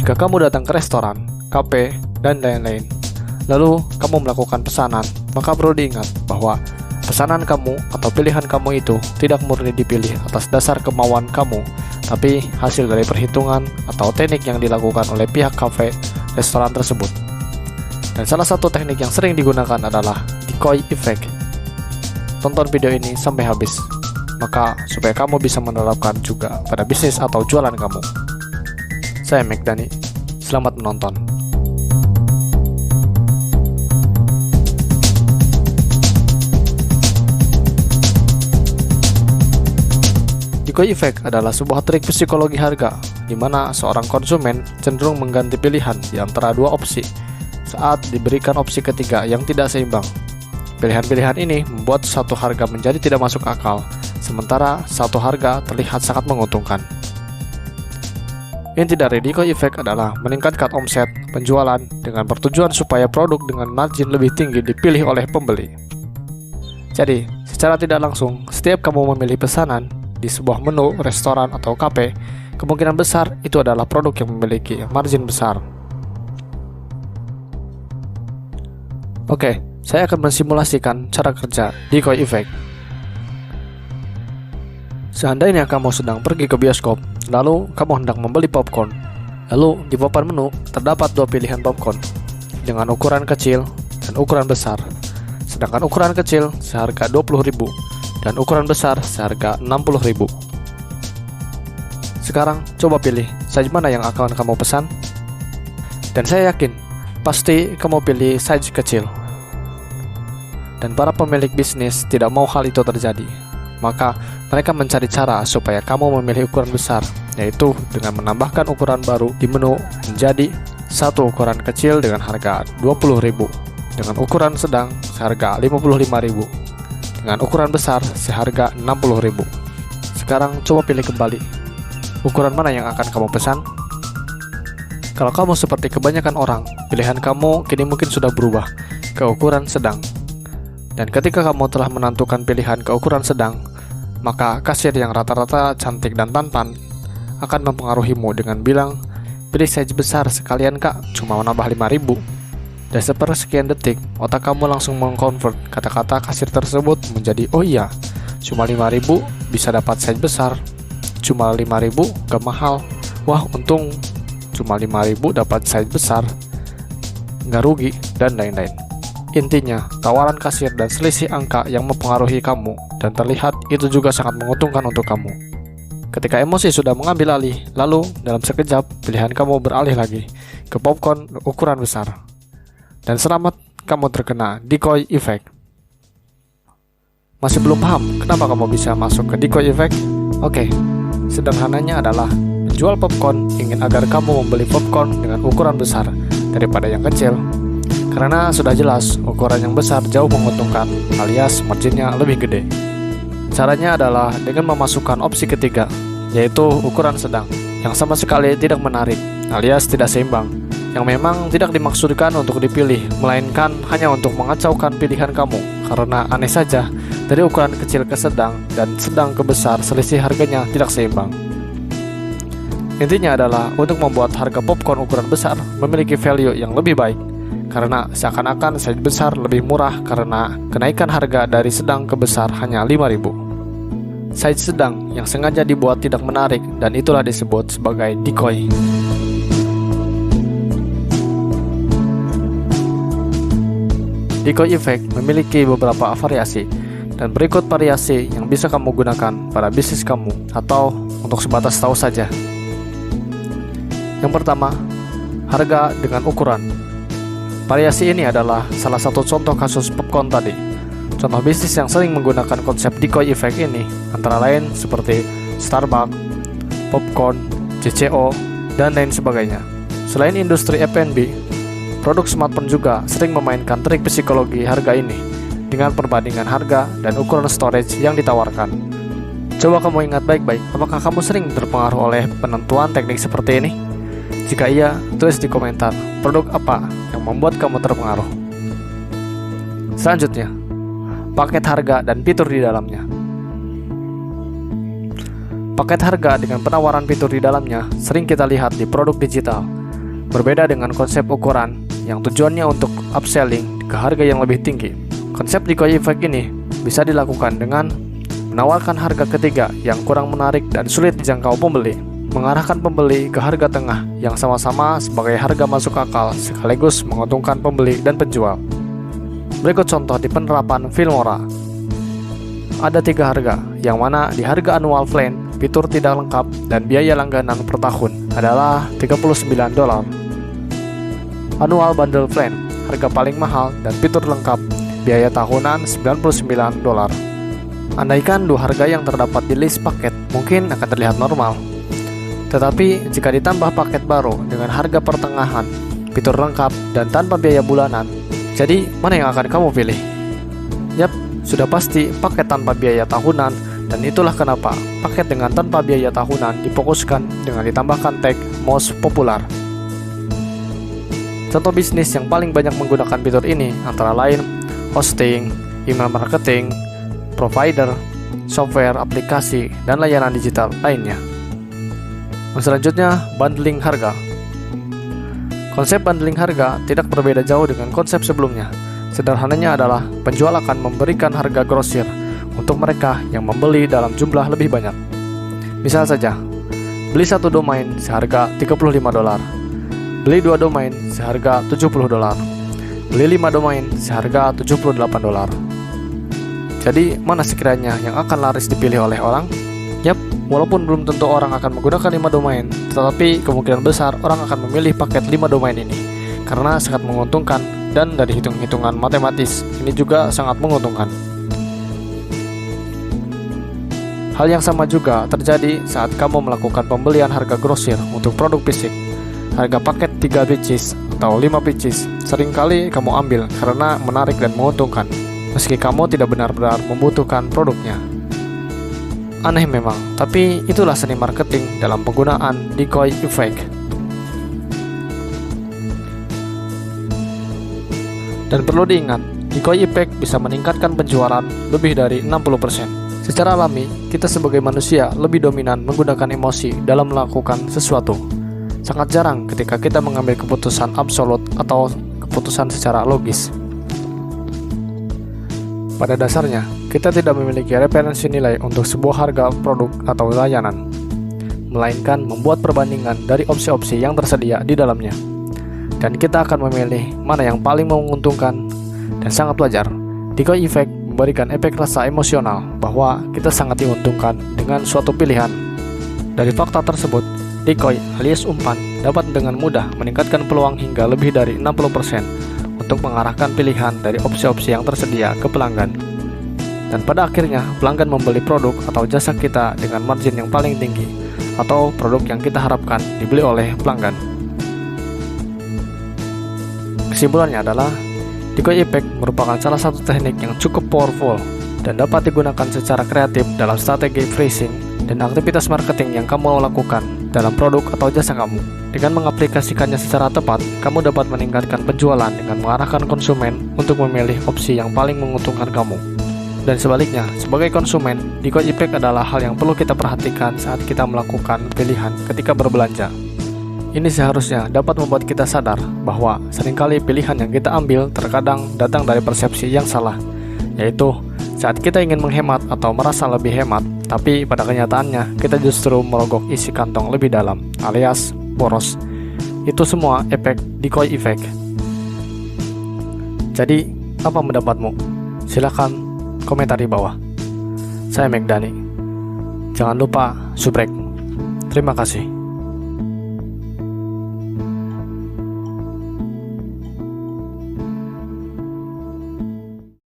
Jika kamu datang ke restoran, kafe, dan lain-lain, lalu kamu melakukan pesanan, maka perlu diingat bahwa pesanan kamu atau pilihan kamu itu tidak murni dipilih atas dasar kemauan kamu, tapi hasil dari perhitungan atau teknik yang dilakukan oleh pihak kafe restoran tersebut. Dan salah satu teknik yang sering digunakan adalah decoy effect. Tonton video ini sampai habis, maka supaya kamu bisa menerapkan juga pada bisnis atau jualan kamu. Saya McDani, selamat menonton. Decoy effect adalah sebuah trik psikologi harga, di mana seorang konsumen cenderung mengganti pilihan di antara dua opsi saat diberikan opsi ketiga yang tidak seimbang. Pilihan-pilihan ini membuat satu harga menjadi tidak masuk akal, sementara satu harga terlihat sangat menguntungkan. Inti dari decoy effect adalah meningkatkan omset penjualan dengan bertujuan supaya produk dengan margin lebih tinggi dipilih oleh pembeli. Jadi, secara tidak langsung, setiap kamu memilih pesanan di sebuah menu, restoran, atau kafe, kemungkinan besar itu adalah produk yang memiliki margin besar. Oke, saya akan mensimulasikan cara kerja decoy effect. Seandainya kamu sedang pergi ke bioskop, lalu kamu hendak membeli popcorn. Lalu di papan menu terdapat dua pilihan popcorn dengan ukuran kecil dan ukuran besar. Sedangkan ukuran kecil seharga 20.000 dan ukuran besar seharga 60.000. Sekarang coba pilih size mana yang akan kamu pesan. Dan saya yakin pasti kamu pilih size kecil. Dan para pemilik bisnis tidak mau hal itu terjadi. Maka mereka mencari cara supaya kamu memilih ukuran besar, yaitu dengan menambahkan ukuran baru di menu menjadi satu ukuran kecil dengan harga 20.000, dengan ukuran sedang seharga 55.000, dengan ukuran besar seharga 60.000. Sekarang coba pilih kembali, ukuran mana yang akan kamu pesan? Kalau kamu seperti kebanyakan orang, pilihan kamu kini mungkin sudah berubah ke ukuran sedang. Dan ketika kamu telah menentukan pilihan ke ukuran sedang, maka kasir yang rata-rata cantik dan tampan akan mempengaruhimu dengan bilang, pilih size besar sekalian kak, cuma menambah 5.000. Dan sepersekian detik, otak kamu langsung mengkonvert kata-kata kasir tersebut menjadi, oh iya, cuma 5.000 bisa dapat size besar, cuma 5.000 gak mahal, wah untung cuma 5.000 dapat size besar, gak rugi, dan lain-lain. Intinya, tawaran kasir dan selisih angka yang mempengaruhi kamu dan terlihat itu juga sangat menguntungkan untuk kamu. Ketika emosi sudah mengambil alih, lalu dalam sekejap pilihan kamu beralih lagi ke popcorn ukuran besar. Dan selamat, kamu terkena decoy effect. Masih belum paham kenapa kamu bisa masuk ke decoy effect? Oke, sederhananya adalah penjual popcorn ingin agar kamu membeli popcorn dengan ukuran besar daripada yang kecil. Karena sudah jelas ukuran yang besar jauh menguntungkan, alias marginnya lebih gede. Caranya adalah dengan memasukkan opsi ketiga, yaitu ukuran sedang, yang sama sekali tidak menarik, alias tidak seimbang, yang memang tidak dimaksudkan untuk dipilih, melainkan hanya untuk mengacaukan pilihan kamu. Karena aneh saja, dari ukuran kecil ke sedang dan sedang ke besar, selisih harganya tidak seimbang. Intinya adalah untuk membuat harga popcorn ukuran besar memiliki value yang lebih baik, karena seakan-akan size besar lebih murah karena kenaikan harga dari sedang ke besar hanya 5.000. Size sedang yang sengaja dibuat tidak menarik dan itulah disebut sebagai decoy. Decoy effect memiliki beberapa variasi, dan berikut variasi yang bisa kamu gunakan pada bisnis kamu atau untuk sebatas tahu saja. Yang pertama, harga dengan ukuran. Variasi ini adalah salah satu contoh kasus popcorn tadi. Contoh bisnis yang sering menggunakan konsep decoy effect ini antara lain seperti Starbucks, popcorn, CCO, dan lain sebagainya. Selain industri F&B, produk smartphone juga sering memainkan trik psikologi harga ini dengan perbandingan harga dan ukuran storage yang ditawarkan. Coba kamu ingat baik-baik, apakah kamu sering terpengaruh oleh penentuan teknik seperti ini? Jika iya, tulis di komentar produk apa yang membuat kamu terpengaruh. Selanjutnya, paket harga dan fitur di dalamnya. Paket harga dengan penawaran fitur di dalamnya sering kita lihat di produk digital. Berbeda dengan konsep ukuran yang tujuannya untuk upselling ke harga yang lebih tinggi. Konsep decoy effect ini bisa dilakukan dengan menawarkan harga ketiga yang kurang menarik dan sulit dijangkau pembeli, mengarahkan pembeli ke harga tengah yang sama-sama sebagai harga masuk akal sekaligus menguntungkan pembeli dan penjual. Berikut contoh di penerapan Filmora. Ada 3 harga, yang mana di harga annual plan, fitur tidak lengkap dan biaya langganan per tahun adalah $39. Annual bundle plan, harga paling mahal dan fitur lengkap, biaya tahunan $99. Andaikan 2 harga yang terdapat di list paket mungkin akan terlihat normal. Tetapi jika ditambah paket baru dengan harga pertengahan, fitur lengkap dan tanpa biaya bulanan, jadi mana yang akan kamu pilih? Yap, sudah pasti paket tanpa biaya tahunan, dan itulah kenapa paket dengan tanpa biaya tahunan difokuskan dengan ditambahkan tag most popular. Contoh bisnis yang paling banyak menggunakan fitur ini antara lain hosting, email marketing, provider, software, aplikasi, dan layanan digital lainnya. Selanjutnya, bundling harga. Konsep bundling harga tidak berbeda jauh dengan konsep sebelumnya. Sederhananya adalah penjual akan memberikan harga grosir untuk mereka yang membeli dalam jumlah lebih banyak. Misal saja, beli 1 domain seharga $35, beli 2 domain seharga $70, beli 5 domain seharga $78. Jadi, mana sekiranya yang akan laris dipilih oleh orang? Yap, walaupun belum tentu orang akan menggunakan 5 domain, tetapi kemungkinan besar orang akan memilih paket 5 domain ini karena sangat menguntungkan, dan dari hitung-hitungan matematis ini juga sangat menguntungkan. Hal yang sama juga terjadi saat kamu melakukan pembelian harga grosir untuk produk fisik. Harga paket 3 pieces atau 5 pieces seringkali kamu ambil karena menarik dan menguntungkan, meski kamu tidak benar-benar membutuhkan produknya. Aneh memang, tapi itulah seni marketing dalam penggunaan decoy effect. Dan perlu diingat, decoy effect bisa meningkatkan penjualan lebih dari 60%. Secara alami, kita sebagai manusia lebih dominan menggunakan emosi dalam melakukan sesuatu. Sangat jarang ketika kita mengambil keputusan absolut atau keputusan secara logis. Pada dasarnya, kita tidak memiliki referensi nilai untuk sebuah harga produk atau layanan, melainkan membuat perbandingan dari opsi-opsi yang tersedia di dalamnya. Dan kita akan memilih mana yang paling menguntungkan, dan sangat wajar, decoy effect memberikan efek rasa emosional bahwa kita sangat diuntungkan dengan suatu pilihan. Dari fakta tersebut, decoy alias umpan dapat dengan mudah meningkatkan peluang hingga lebih dari 60% untuk mengarahkan pilihan dari opsi-opsi yang tersedia ke pelanggan. Dan pada akhirnya, pelanggan membeli produk atau jasa kita dengan margin yang paling tinggi, atau produk yang kita harapkan dibeli oleh pelanggan. Kesimpulannya adalah, decoy effect merupakan salah satu teknik yang cukup powerful dan dapat digunakan secara kreatif dalam strategi phrasing dan aktivitas marketing yang kamu lakukan dalam produk atau jasa kamu. Dengan mengaplikasikannya secara tepat, kamu dapat meningkatkan penjualan dengan mengarahkan konsumen untuk memilih opsi yang paling menguntungkan kamu. Dan sebaliknya, sebagai konsumen, decoy effect adalah hal yang perlu kita perhatikan saat kita melakukan pilihan ketika berbelanja. Ini seharusnya dapat membuat kita sadar bahwa seringkali pilihan yang kita ambil terkadang datang dari persepsi yang salah, yaitu saat kita ingin menghemat atau merasa lebih hemat, tapi pada kenyataannya kita justru merogok isi kantong lebih dalam, alias boros. Itu semua efek decoy effect. Jadi, apa pendapatmu? Silahkan komentar di bawah. Saya McDani. Jangan lupa subrek. Terima kasih.